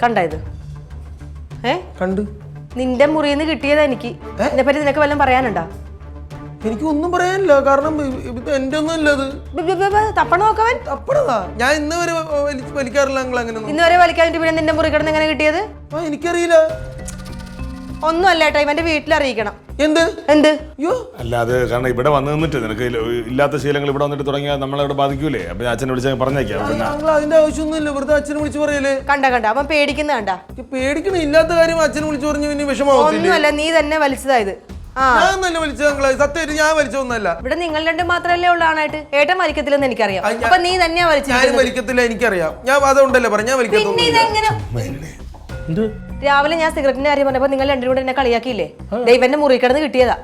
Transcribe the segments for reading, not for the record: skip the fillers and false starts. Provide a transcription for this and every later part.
കണ്ടായത് കണ്ടു. നിന്റെ മുറിയിൽ നിന്ന് കിട്ടിയതാ എനിക്ക്. ഇതിനെ പറ്റി നിനക്ക് വല്ലതും പറയാനുണ്ടോ? എനിക്ക് ഒന്നും പറയാനില്ല. കാരണം ഇത് എന്റെ ഒന്നും അല്ല. അത് തപ്പണ നോക്കവൻ തപ്പണതാ. ഞാൻ ഇന്ന് വരെ വലിക്കാറില്ല. അങ്ങനെ ഇന്ന് വരെ വലിക്കാൻ പിന്നെ നിന്റെ മുറി കിടന്ന് എങ്ങനെ കിട്ടിയത്? എനിക്കറിയില്ല. ഒന്നും അല്ല ഏട്ടാ, ഇവന്റെ വീട്ടിൽ അറിയിക്കണം. എന്ത് എന്ത്? അല്ലാതെ കാരണം ഇവിടെ വന്ന് നിന്നിട്ട് നിനക്ക് ഇല്ലാത്ത ശീലങ്ങൾ ഇവിടെ വന്നിട്ട് തുടങ്ങിയാൽ നമ്മളവിടെ ബാധിക്കൂലേ? അപ്പൊ ഞാൻ അച്ഛനെ വിളിച്ചാൽ പറഞ്ഞേക്കാം. അതിന്റെ ആവശ്യമൊന്നുമില്ല. വെറുതെ അച്ഛനെ വിളിച്ച് പറയല്ലേ. കണ്ട അവൻ പേടിക്കുന്ന കണ്ട. പേടിക്കണ ഇല്ലാത്ത കാര്യം അച്ഛനെ വിളിച്ചു പറഞ്ഞു. പിന്നെ വിഷമാവും. ഒന്നുമല്ല, നീ തന്നെ വലിച്ചതായത്. ഞാൻ വിളിച്ചത് സത്യമായിട്ട് ഞാൻ വലിച്ചൊന്നല്ല. ഇവിടെ നിങ്ങൾ രണ്ടും മാത്രമല്ലേ ഉള്ള ആണായിട്ട്. ഏട്ടൻ വലിക്കത്തില്ലെന്ന് എനിക്കറിയാം. അപ്പൊ നീ തന്നെയാ വലിച്ചത്. ഞാൻ വലിക്കത്തില്ല, എനിക്കറിയാം. ഞാൻ അതുകൊണ്ടല്ലേ പറഞ്ഞ ഞാൻ വലിക്കത്തില്ല. രാവിലെ ഞാൻ സിഗരറ്റിന്റെ കാര്യം പറഞ്ഞപ്പോ നിങ്ങൾ രണ്ടും കൂടെ എന്നെ കളിയാക്കിയില്ലേ? ദൈവന്റെ മുറി കിടന്ന് കിട്ടിയതാ.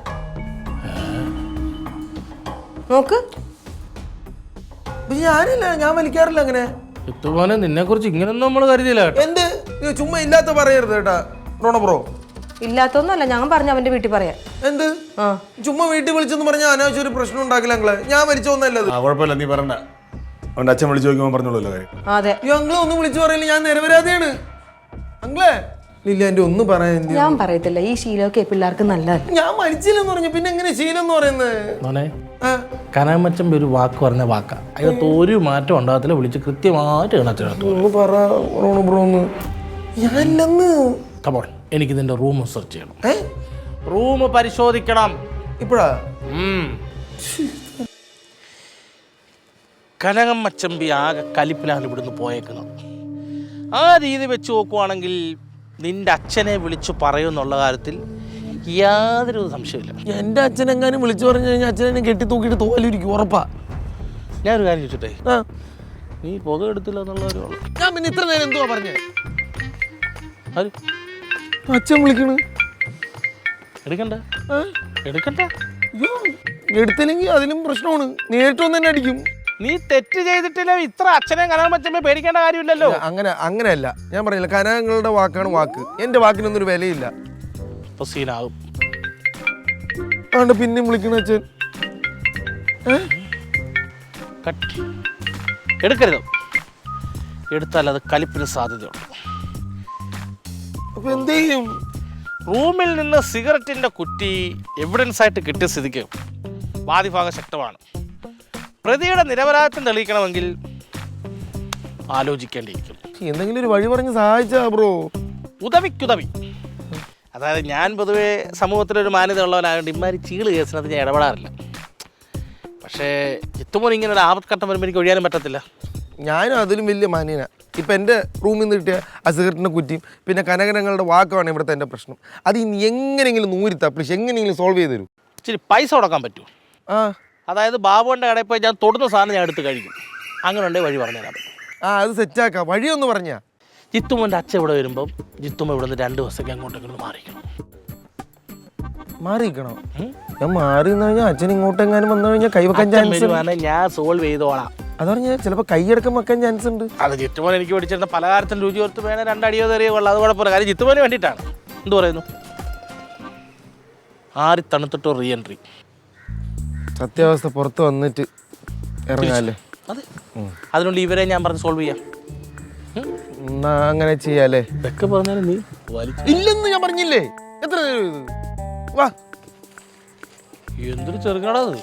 നോക്ക്. ഞാനില്ല, ഞാൻ വലിക്കാറില്ല അങ്ങനെ. നിന്നെ കുറിച്ച് ഇങ്ങനൊന്നും നമ്മൾ കരുതിയില്ല. എന്ത് ചുമ്മാ ഇല്ലാത്ത പറയരുത് കേട്ടാ റോണ ബ്രോ. ഇല്ലാത്തൊന്നുമല്ല, ഞാൻ പറഞ്ഞു അവന്റെ വീട്ടിൽ പറയാൻ. എന്ത് ചുമ്മാ വീട്ടിൽ വിളിച്ചെന്ന് പറഞ്ഞാൽ അനാവശ്യം ഒരു പ്രശ്നം ഉണ്ടാക്കില്ല. ഞങ്ങള് ഞാൻ വലിച്ചോന്നല്ലത്. കുഴപ്പമില്ല, നീ പറഞ്ഞ അവന്റെ അച്ഛൻ വിളിച്ചു നോക്കുമ്പോൾ പറഞ്ഞോളൂ കാര്യം. അതെ, ഞങ്ങളെ ഒന്നും വിളിച്ചു പറയില്ല. ഞാൻ നിരപരാധിയാണ്. അങ്ങളെ ഇല്ല, എന്റെ ഒന്നും പറയാൻ ഞാൻ പറയത്തില്ല. ഈ ശീലമൊക്കെ പിള്ളേർക്ക് നല്ലതല്ല. ഞാൻ മരിച്ചില്ലെന്ന് പറഞ്ഞു. പിന്നെ എങ്ങനെ ശീലം എന്ന് പറയുന്നത്? കനാമച്ചമ്പി ഒരു വാക്ക് പറഞ്ഞ വാക്കാ. അതിനകത്ത് ഒരു മാറ്റം ഉണ്ടാകത്തില്ല. വിളിച്ച് കൃത്യമായിട്ട് ഞാനില്ലെന്ന്. കമോൺ, എനിക്ക് നിന്റെ റൂം സെർച്ച് ചെയ്യണം. റൂം പരിശോധിക്കണം. ഇപ്പഴാ? കനകമ്മച്ചമ്പി ആകെ കലിപ്പിലാണ് ഇവിടുന്ന് പോയേക്കുന്നത്. ആ രീതി വെച്ച് നോക്കുവാണെങ്കിൽ നിന്റെ അച്ഛനെ വിളിച്ചു പറയുമെന്നുള്ള കാര്യത്തിൽ യാതൊരു സംശയമില്ല. എന്റെ അച്ഛനെങ്ങാനും വിളിച്ചു പറഞ്ഞു കഴിഞ്ഞാൽ അച്ഛനെ കെട്ടി തൂക്കിയിട്ട് തോലിരിക്കും, ഉറപ്പാ. ഞാനൊരു കാര്യം ചോദിച്ചിട്ടേ, നീ പുക എടുത്തില്ല എന്നുള്ള ഒരു ഞാൻ പിന്നെ ഇത്ര നേരം എന്തുവാ പറഞ്ഞേ? ആര്? അച്ഛൻ വിളിക്കണ്. എടുക്കണ്ട എടുക്കണ്ട. എടുത്തില്ലെങ്കിൽ അതിലും പ്രശ്നമാണ്. നേരിട്ട് വന്ന് തന്നെ അടിക്കും. നീ തെറ്റ് ചെയ്തിട്ടില്ല. ഇത്ര അച്ഛനെ കനകമ്മച്ചമ്മയെ പേടിക്കേണ്ട കാര്യമില്ലല്ലോ. അങ്ങനെയല്ല ഞാൻ പറഞ്ഞില്ല. കനകങ്ങളുടെ വാക്കാണ് വാക്ക്. എന്റെ വാക്കിനൊന്നും ഒരു വിലയില്ല. അപ്പൊ സീനാകും. അതുകൊണ്ട് പിന്നെയും വിളിക്കണ അച്ഛൻ. എടുക്കരുത്. എടുത്താൽ അത് കലിപ്പിന് സാധ്യതയുണ്ട്. അപ്പൊ എന്ത് ചെയ്യും? റൂമിൽ നിന്ന് സിഗരറ്റിന്റെ കുറ്റി എവിഡൻസ് ആയിട്ട് കിട്ടിയ സ്ഥിതിക്ക് വാദിഭാഗം ശക്തമാണ്. പ്രതിയുടെ നിരപരാധിത്വം തെളിയിക്കണമെങ്കിൽ ആലോചിക്കേണ്ടിയിരിക്കും. എന്തെങ്കിലും ഒരു വഴി പറഞ്ഞ് സഹായിച്ചാ ബ്രോ. ഉദവിക്കുദവി. അതായത് ഞാൻ പൊതുവെ സമൂഹത്തിലൊരു മാന്യത ഉള്ളവനായതുകൊണ്ട് ഇമാതിരി ചീള് കേസിനകത്ത് ഞാൻ ഇടപെടാറില്ല. പക്ഷേ ജിത്തുമോൻ ഇങ്ങനെ ഒരു ആപത്ഘട്ടം വരുമ്പോൾ എനിക്ക് ഒഴിയാനും പറ്റത്തില്ല. ഞാനും അതിലും വലിയ മാന്യന. ഇപ്പം എൻ്റെ റൂമിൽ നിന്ന് കിട്ടിയ അസിഗരറ്റിൻ്റെ കുറ്റിയും പിന്നെ കനകരങ്ങളുടെ വാക്കുമാണ് ഇവിടുത്തെ എൻ്റെ പ്രശ്നം. അത് ഇനി എങ്ങനെയെങ്കിലും നൂരിത്താ പ്ലീസ്, എങ്ങനെയെങ്കിലും സോൾവ് ചെയ്ത് തരൂ. ഇച്ചിരി പൈസ കൊടുക്കാൻ പറ്റുമോ? അതായത് ബാബുവിൻ്റെ കടയിൽ പോയി ഞാൻ തൊടുന്ന സാധനം ഞാൻ എടുത്ത് കഴിക്കും. അങ്ങനെ ഉണ്ടെങ്കിൽ വഴി പറഞ്ഞു തരാൻ പറ്റും. അത് സെറ്റാക്കാം. വഴിയൊന്ന് പറഞ്ഞാ. ജിത്തുമോൻ്റെ അച്ഛൻ ഇവിടെ വരുമ്പം ജിത്തുമ്മ ഇവിടെ നിന്ന് 2 ദിവസത്തേക്ക് അങ്ങോട്ടേക്ക് മാറിക്കണം. മാറിയിരിക്കണോ? ഞാൻ മാറി നിന്ന് കഴിഞ്ഞാൽ അച്ഛൻ ഇങ്ങോട്ടെങ്ങാനും വന്നു കഴിഞ്ഞാൽ കൈവെക്കാൻ ചാൻസ്. ഞാൻ സോൾവ് ചെയ്തോളാം. അത് പറഞ്ഞാൽ ചിലപ്പോൾ കൈയടക്കം വെക്കാൻ ചാൻസ് ഉണ്ട്. അത് ജിത്തുമോൻ എനിക്ക് പഠിച്ചിരുന്ന പലഹാരത്തിന് രുചി ഓർത്ത് വേണേൽ 2 അടിയോ തെറിയോ കൊള്ളാം. അത് കുഴപ്പമില്ല. കാര്യം ജിത്തുമോന് വേണ്ടിയിട്ടാണ്. എന്ത് പറയുന്നു? ആറി തണുത്തിട്ടോ റീ എൻട്രി. സത്യാവസ്ഥ പുറത്ത് വന്നിട്ട് ഇറങ്ങാല്ലേ? അതെ, അതിനുള്ളിൽ ഇവരെ ഞാൻ പറഞ്ഞ് സോൾവ് ചെയ്യാം. എന്നാ അങ്ങനെ ചെയ്യാല്ലേ? ഇതൊക്കെ പറഞ്ഞാലും നീ ഇല്ലെന്ന് ഞാൻ പറഞ്ഞില്ലേ? എത്ര നേരം ഇത്? വാ, എന്തൊരു ചെറുകടത്.